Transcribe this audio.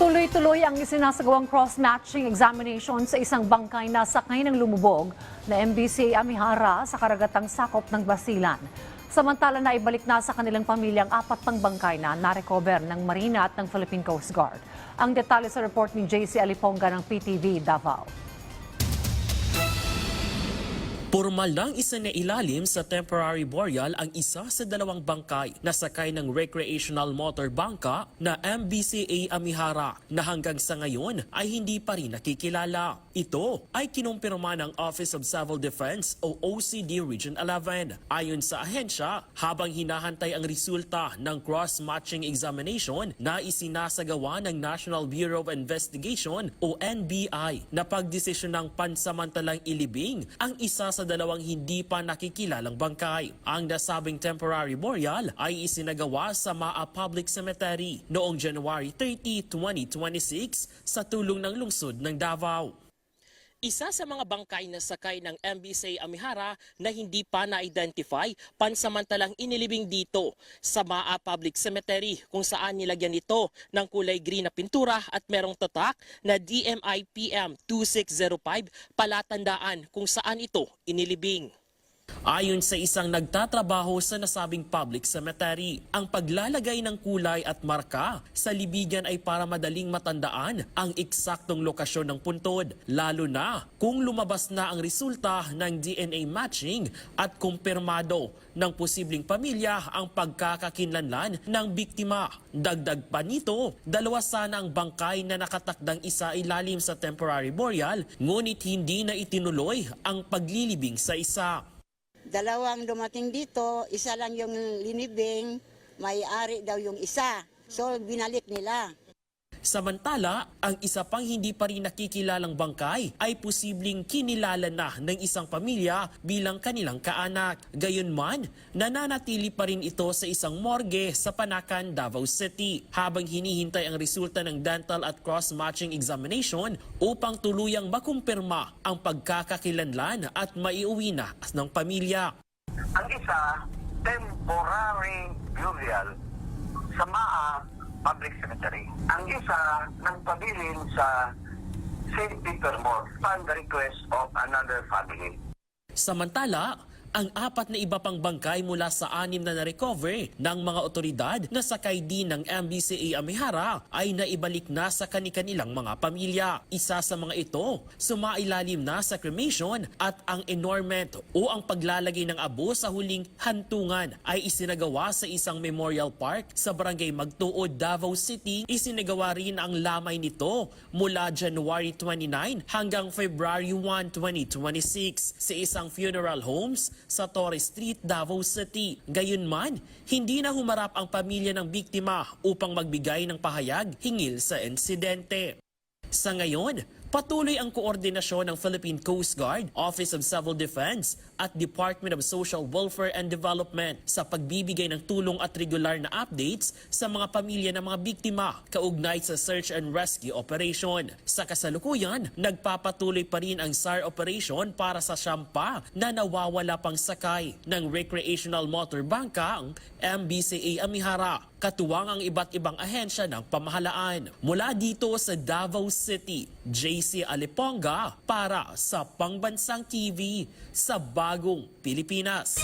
Tuloy-tuloy ang isinasagawang cross-matching examination sa isang bangkay na sakay ng lumubog na MBC Amihara sa karagatang sakop ng Basilan. Samantala na ibalik na sa kanilang pamilya ang apat pang bangkay na narecover ng Marina at ng Philippine Coast Guard. Ang detalye sa report ni JC Aliponga ng PTV Davao. Pormal nang isinailalim sa temporary burial ang isa sa dalawang bangkay na sakay ng recreational motor bangka na MBCA Amihara na hanggang sa ngayon ay hindi pa rin nakikilala. Ito ay kinumpirma ng Office of Civil Defense o OCD Region 11. Ayon sa ahensya, habang hinahantay ang resulta ng cross-matching examination na isinasagawa ng National Bureau of Investigation o NBI na pagdesisyon ng pansamantalang ilibing ang isa sa dalawang hindi pa nakikilalang bangkay. Ang nasabing temporary burial ay isinagawa sa Maa Public Cemetery noong January 30, 2026 sa tulong ng lungsod ng Davao. Isa sa mga bangkay na sakay ng MBC Amihara na hindi pa na-identify, pansamantalang inilibing dito sa Maa Public Cemetery kung saan nilagyan ito ng kulay green na pintura at merong tatak na DMI PM 2605 palatandaan kung saan ito inilibing. Ayon sa isang nagtatrabaho sa nasabing public cemetery, ang paglalagay ng kulay at marka sa libigan ay para madaling matandaan ang eksaktong lokasyon ng puntod, lalo na kung lumabas na ang resulta ng DNA matching at kumpirmado ng posibleng pamilya ang pagkakakinlanlan ng biktima. Dagdag pa nito, dalawa sana ang bangkay na nakatakdang isa ilalim sa temporary burial, ngunit hindi na itinuloy ang paglilibing sa isa. Dalawang dumating dito, isa lang yung linibing, may-ari daw yung isa. So, binalik nila. Samantala, ang isa pang hindi pa rin nakikilalang bangkay ay posibleng kinilala na ng isang pamilya bilang kanilang kaanak. Gayunman, nananatili pa rin ito sa isang morgue sa Panacan, Davao City habang hinihintay ang resulta ng dental at cross-matching examination upang tuluyang makumpirma ang pagkakakilanlan at maiuwi na ng pamilya. Ang isa, temporary burial sa Maa Public Cemetery. Ang isa, nagpabilin sa St. Peter Mall upon the request of another family. Samantala, ang apat na iba pang bangkay mula sa 6 na na-recover ng mga otoridad na sakay din ng MBCA Amihara ay naibalik na sa kani-kanilang mga pamilya. Isa sa mga ito, sumailalim na sa cremation at ang enorment o ang paglalagay ng abo sa huling hantungan ay isinagawa sa isang memorial park sa Barangay Magtuod, Davao City. Isinagawa rin ang lamay nito mula January 29 hanggang February 1, 2026 sa isang funeral homes sa Torres Street, Davao City. Gayunman, hindi na humarap ang pamilya ng biktima upang magbigay ng pahayag hinggil sa insidente. Sa ngayon, patuloy ang koordinasyon ng Philippine Coast Guard, Office of Civil Defense at Department of Social Welfare and Development sa pagbibigay ng tulong at regular na updates sa mga pamilya ng mga biktima kaugnay sa search and rescue operation. Sa kasalukuyan, nagpapatuloy pa rin ang SAR operation para sa siyampa na nawawala pang sakay ng recreational motor bangka ang MBCA Amihara, katuwang ang iba't ibang ahensya ng pamahalaan. Mula dito sa Davao City, JC Aliponga para sa Pangbansang TV sa Bagong Pilipinas.